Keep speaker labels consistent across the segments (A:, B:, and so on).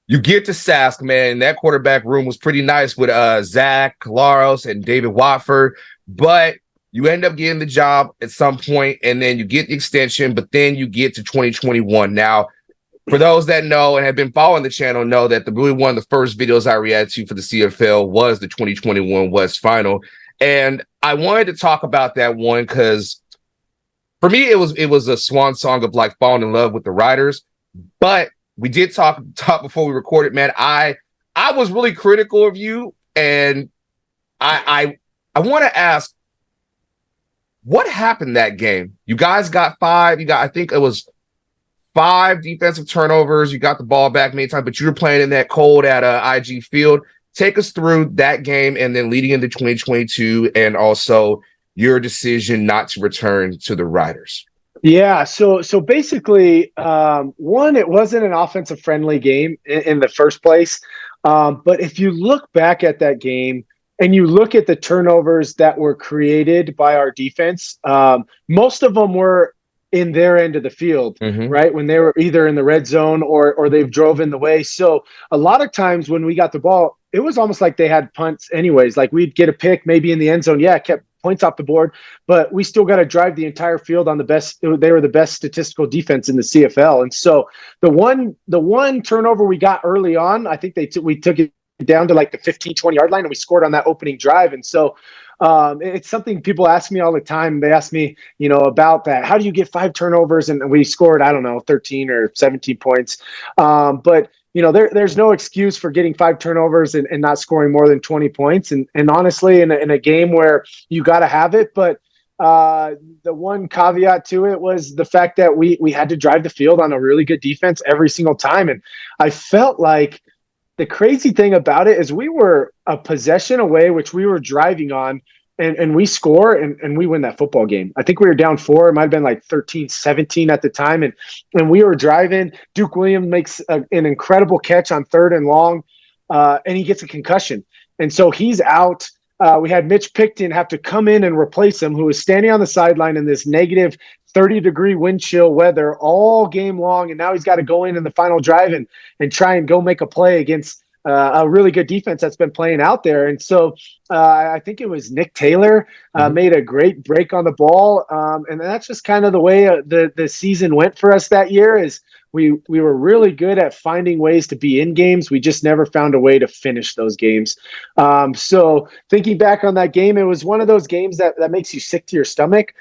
A: You get to Sask, man, and that quarterback room was pretty nice with Zach, Kalaros, and David Watford, but you end up getting the job at some point, and then you get the extension, but then you get to 2021. Now, for those that know and have been following the channel, know that really one of the first videos I reacted to for the CFL was the 2021 West Final. And I wanted to talk about that one because for me, it was a swan song of like falling in love with the Riders. But we did talk before we recorded, man. I was really critical of you, and I want to ask, what happened that game? You guys got five. I think it was 5 defensive turnovers. You got the ball back many times, but you were playing in that cold at IG Field. Take us through that game and then leading into 2022 and also your decision not to return to the Riders.
B: Yeah, so basically, one, it wasn't an offensive-friendly game in the first place. But if you look back at that game and you look at the turnovers that were created by our defense, most of them were in their end of the field, right? When they were either in the red zone or they've drove in the way. So a lot of times when we got the ball, it was almost like they had punts anyways. Like we'd get a pick maybe in the end zone. Yeah, it kept points off the board, but we still got to drive the entire field on the best. They were the best statistical defense in the CFL. And so the one turnover we got early on, I think we took it down to like the 15-20 yard line and we scored on that opening drive. And so it's something people ask me all the time. They ask me, about that. How do you get 5 turnovers? And we scored, I don't know, 13 or 17 points. But there's no excuse for getting 5 turnovers and not scoring more than 20 points. And honestly, in a game where you got to have it, but the one caveat to it was the fact that we had to drive the field on a really good defense every single time. And I felt like the crazy thing about it is we were a possession away, which we were driving on, and we score and we win that football game. I think we were down 4. It might have been like 13-17 at the time. And we were driving. Duke Williams makes an incredible catch on 3rd and long, and he gets a concussion. And so he's out. We had Mitch Picton have to come in and replace him, who was standing on the sideline in this negative 30-degree wind chill weather all game long. And now he's got to go in the final drive and try and go make a play against a really good defense that's been playing out there. And so I think it was Nick Taylor made a great break on the ball. And that's just kind of the way the season went for us that year is we were really good at finding ways to be in games. We just never found a way to finish those games. So thinking back on that game, it was one of those games that makes you sick to your stomach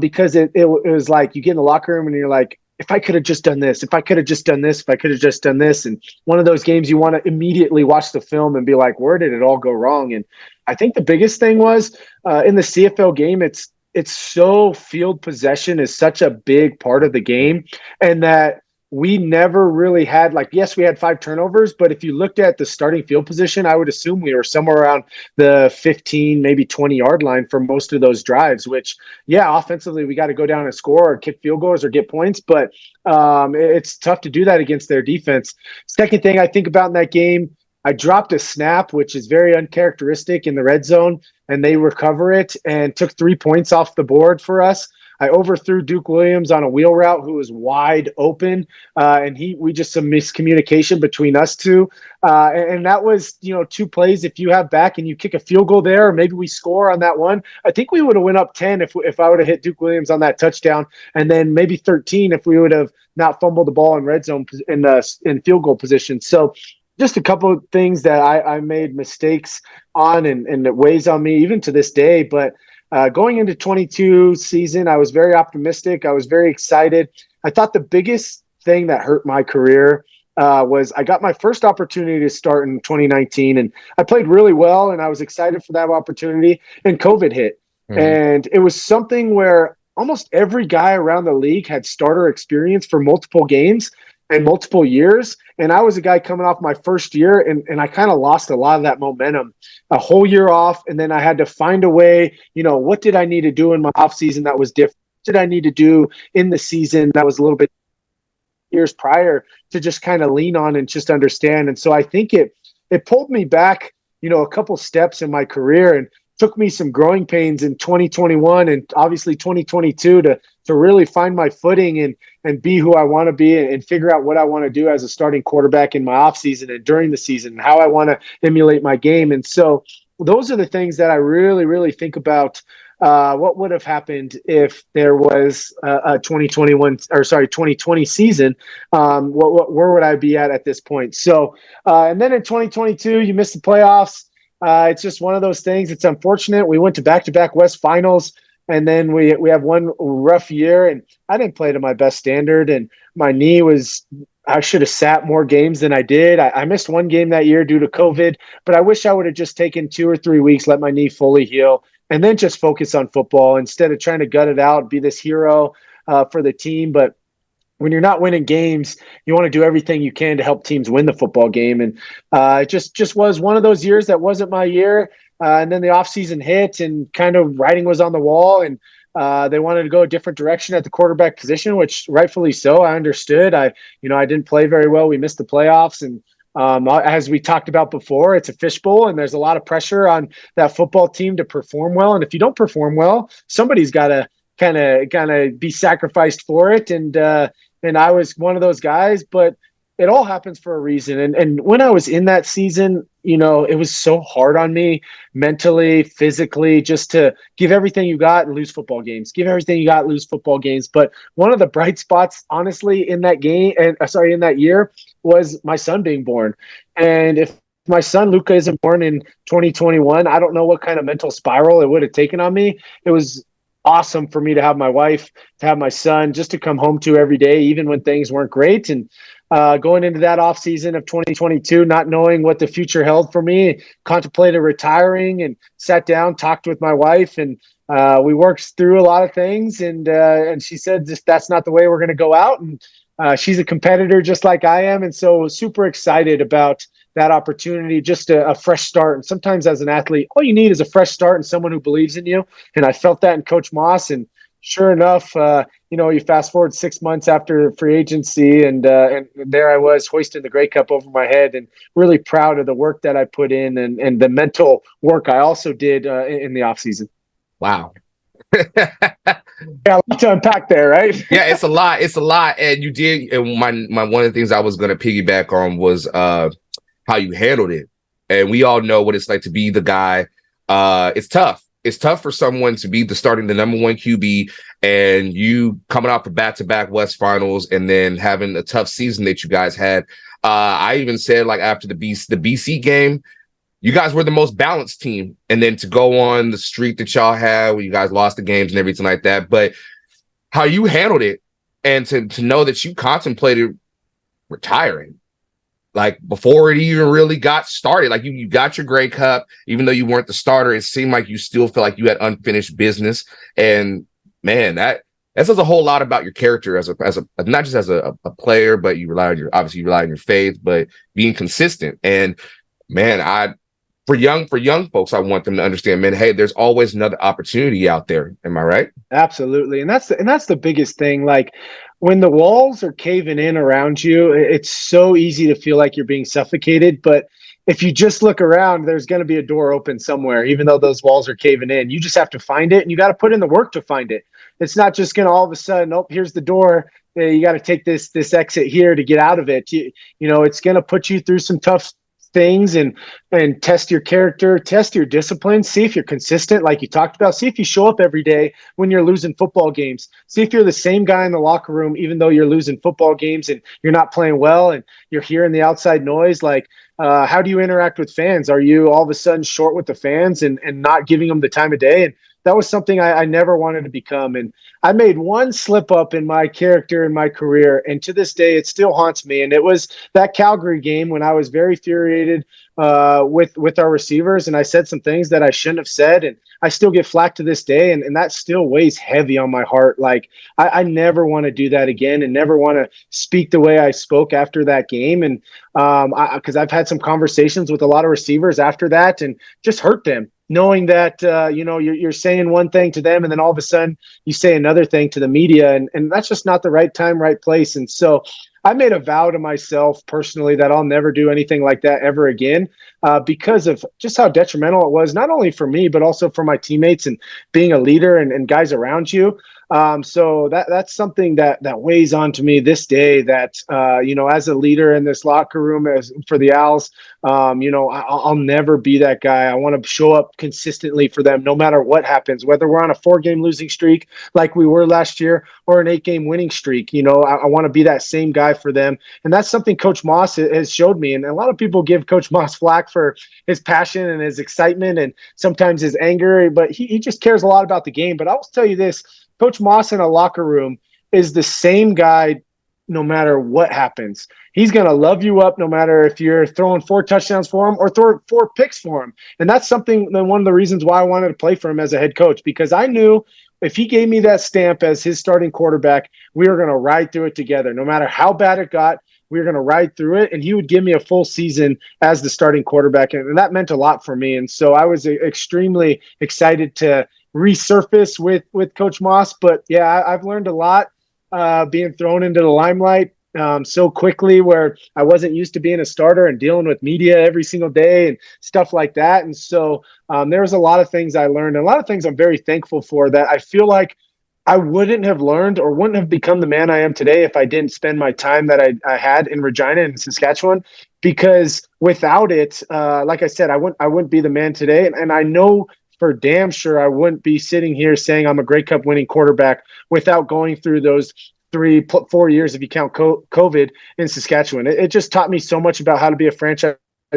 B: because it was like you get in the locker room and you're like, if I could have just done this, if I could have just done this, if I could have just done this. And one of those games you want to immediately watch the film and be like, where did it all go wrong? And I think the biggest thing was in the CFL game, it's so field possession is such a big part of the game, and that we never really had, like, yes, we had 5 turnovers, but if you looked at the starting field position, I would assume we were somewhere around the 15, maybe 20 yard line for most of those drives, which, yeah, offensively, we got to go down and score or kick field goals or get points, but it's tough to do that against their defense. Second thing I think about in that game, I dropped a snap, which is very uncharacteristic in the red zone, and they recover it and took 3 points off the board for us. I overthrew Duke Williams on a wheel route who was wide open, and we just some miscommunication between us two. And that was, 2 plays. If you have back and you kick a field goal there, or maybe we score on that one, I think we would have went up 10 if I would have hit Duke Williams on that touchdown, and then maybe 13 if we would have not fumbled the ball in red zone in field goal position. So just a couple of things that I made mistakes on, and it weighs on me even to this day, but going into 22 season, I was very optimistic. I was very excited. I thought the biggest thing that hurt my career was I got my first opportunity to start in 2019, and I played really well, and I was excited for that opportunity, and COVID hit. And it was something where almost every guy around the league had starter experience for multiple games and multiple years. And I was a guy coming off my first year, and I kind of lost a lot of that momentum, a whole year off. And then I had to find a way, what did I need to do in my off season that was different? What did I need to do in the season that was a little bit years prior to just kind of lean on and just understand? And so I think it pulled me back, a couple steps in my career. And took me some growing pains in 2021 and obviously 2022 to really find my footing and be who I want to be and figure out what I want to do as a starting quarterback in my offseason and during the season, and how I want to emulate my game. And so those are the things that I really, really think about. What would have happened if there was a 2020 season? Where would I be at this point? So, and then in 2022, you missed the playoffs. It's just one of those things. It's unfortunate. We went to back-to-back West Finals, and then we have one rough year, and I didn't play to my best standard, and my knee was. I should have sat more games than I did. I missed one game that year due to COVID, but I wish I would have just taken 2 or 3 weeks, let my knee fully heal, and then just focus on football instead of trying to gut it out, be this hero for the team. But when you're not winning games, you want to do everything you can to help teams win the football game. And it just was one of those years that wasn't my year. And then the offseason hit and kind of writing was on the wall, and they wanted to go a different direction at the quarterback position, which rightfully so. I understood. I didn't play very well. We missed the playoffs, and as we talked about before, it's a fishbowl, and there's a lot of pressure on that football team to perform well. And if you don't perform well, somebody's got to kind of be sacrificed for it. And I was one of those guys, but it all happens for a reason. And when I was in that season, it was so hard on me mentally, physically, just to give everything you got and lose football games. Give everything you got, lose football games. But one of the bright spots, honestly, in that in that year, was my son being born. And if my son Luca isn't born in 2021, I don't know what kind of mental spiral it would have taken on me. It was awesome for me to have my wife, to have my son, just to come home to every day, even when things weren't great. And going into that offseason of 2022, not knowing what the future held for me, contemplated retiring and sat down, talked with my wife, and we worked through a lot of things. And she said, that's not the way we're going to go out. And she's a competitor just like I am. And so super excited about that opportunity, just a fresh start. And sometimes as an athlete, all you need is a fresh start and someone who believes in you. And I felt that in Coach Moss. And sure enough, you fast forward 6 months after free agency, and there I was hoisting the Grey Cup over my head, and really proud of the work that I put in and the mental work I also did in the offseason.
A: Wow.
B: Yeah, a lot to unpack there, right?
A: Yeah, it's a lot. It's a lot. And you did. And my one of the things I was going to piggyback on was how you handled it. And we all know what it's like to be the guy. It's tough. It's tough for someone to be starting the number one QB, and you coming off the back-to-back West Finals and then having a tough season that you guys had. I even said, like, after the BC game, you guys were the most balanced team. And then to go on the streak that y'all had where you guys lost the games and everything like that. But how you handled it, and to know that you contemplated retiring, like, before it even really got started. Like, you got your Grey Cup, even though you weren't the starter, it seemed like you still feel like you had unfinished business. And man, that says a whole lot about your character as a not just as a player, but you rely on your faith, but being consistent. And man, for young folks, I want them to understand, man, hey, there's always another opportunity out there. Am I right?
B: Absolutely. And that's the biggest thing. Like, when the walls are caving in around you, it's so easy to feel like you're being suffocated. But if you just look around, there's going to be a door open somewhere, even though those walls are caving in. You just have to find it, and you got to put in the work to find it. It's not just going to all of a sudden, oh, here's the door. You got to take this exit here to get out of it. It's going to put you through some tough things and test your character, test your discipline, see if you're consistent, like you talked about, see if you show up every day when you're losing football games, see if you're the same guy in the locker room, even though you're losing football games and you're not playing well and you're hearing the outside noise. Like, how do you interact with fans? Are you all of a sudden short with the fans and not giving them the time of day? And that was something I never wanted to become. And I made one slip up in my character in my career, and to this day, it still haunts me. And it was that Calgary game when I was very infuriated with our receivers, and I said some things that I shouldn't have said, and I still get flack to this day, and that still weighs heavy on my heart. Like, I never want to do that again, and never want to speak the way I spoke after that game. And because I've had some conversations with a lot of receivers after that, and just hurt them, knowing that you're saying one thing to them, and then all of a sudden you say another thing to the media, and that's just not the right time, right place. And so I made a vow to myself personally that I'll never do anything like that ever again, because of just how detrimental it was, not only for me, but also for my teammates and being a leader and guys around you. So that's something that weighs on to me this day. That as a leader in this locker room, as for the Owls, I'll never be that guy. I want to show up consistently for them, no matter what happens. Whether we're on a 4-game losing streak like we were last year, or an 8-game winning streak, I want to be that same guy for them. And that's something Coach Moss has showed me. And a lot of people give Coach Moss flack for his passion and his excitement and sometimes his anger, but he just cares a lot about the game. But I will tell you this. Coach Moss in a locker room is the same guy no matter what happens. He's going to love you up no matter if you're throwing 4 touchdowns for him or throw 4 picks for him. And that's something, one of the reasons why I wanted to play for him as a head coach, because I knew if he gave me that stamp as his starting quarterback, we were going to ride through it together. No matter how bad it got, we were going to ride through it, and he would give me a full season as the starting quarterback. And that meant a lot for me. And so I was extremely excited to resurface with Coach Moss. But yeah, I've learned a lot being thrown into the limelight so quickly, where I wasn't used to being a starter and dealing with media every single day and stuff like that. And so there was a lot of things I learned, and a lot of things I'm very thankful for, that I feel like I wouldn't have learned or wouldn't have become the man I am today if I didn't spend my time that I had in Regina and Saskatchewan. Because without it, like I said, I wouldn't be the man today. And I know for damn sure I wouldn't be sitting here saying I'm a Grey Cup winning quarterback without going through those 4 years, if you count COVID, in Saskatchewan. It just taught me so much about how to be a franchise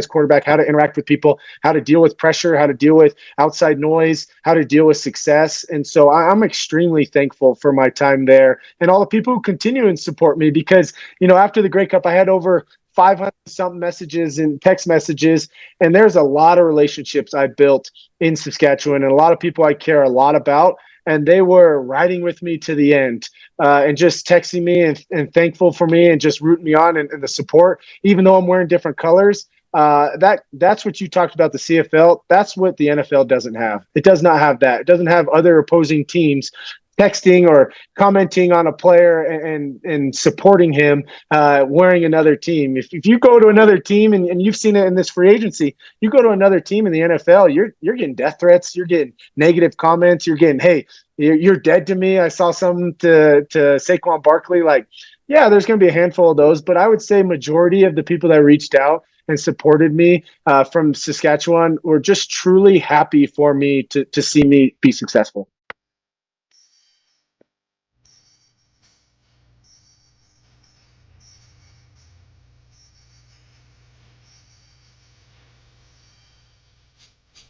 B: quarterback, how to interact with people, how to deal with pressure, how to deal with outside noise, how to deal with success. And so I'm extremely thankful for my time there and all the people who continue and support me, because, after the Grey Cup, I had over 500 something messages and text messages. And there's a lot of relationships I built in Saskatchewan, and a lot of people I care a lot about. And they were riding with me to the end, and just texting me and thankful for me and just rooting me on, and the support, even though I'm wearing different colors. That's what you talked about, the CFL. That's what the NFL doesn't have. It does not have that. It doesn't have other opposing teams texting or commenting on a player and supporting him wearing another team. If you go to another team, and you've seen it in this free agency, you go to another team in the NFL, you're getting death threats, you're getting negative comments, you're getting, hey, you're dead to me. I saw something to Saquon Barkley. Like, yeah, there's going to be a handful of those, but I would say majority of the people that reached out and supported me from Saskatchewan were just truly happy for me to see me be successful.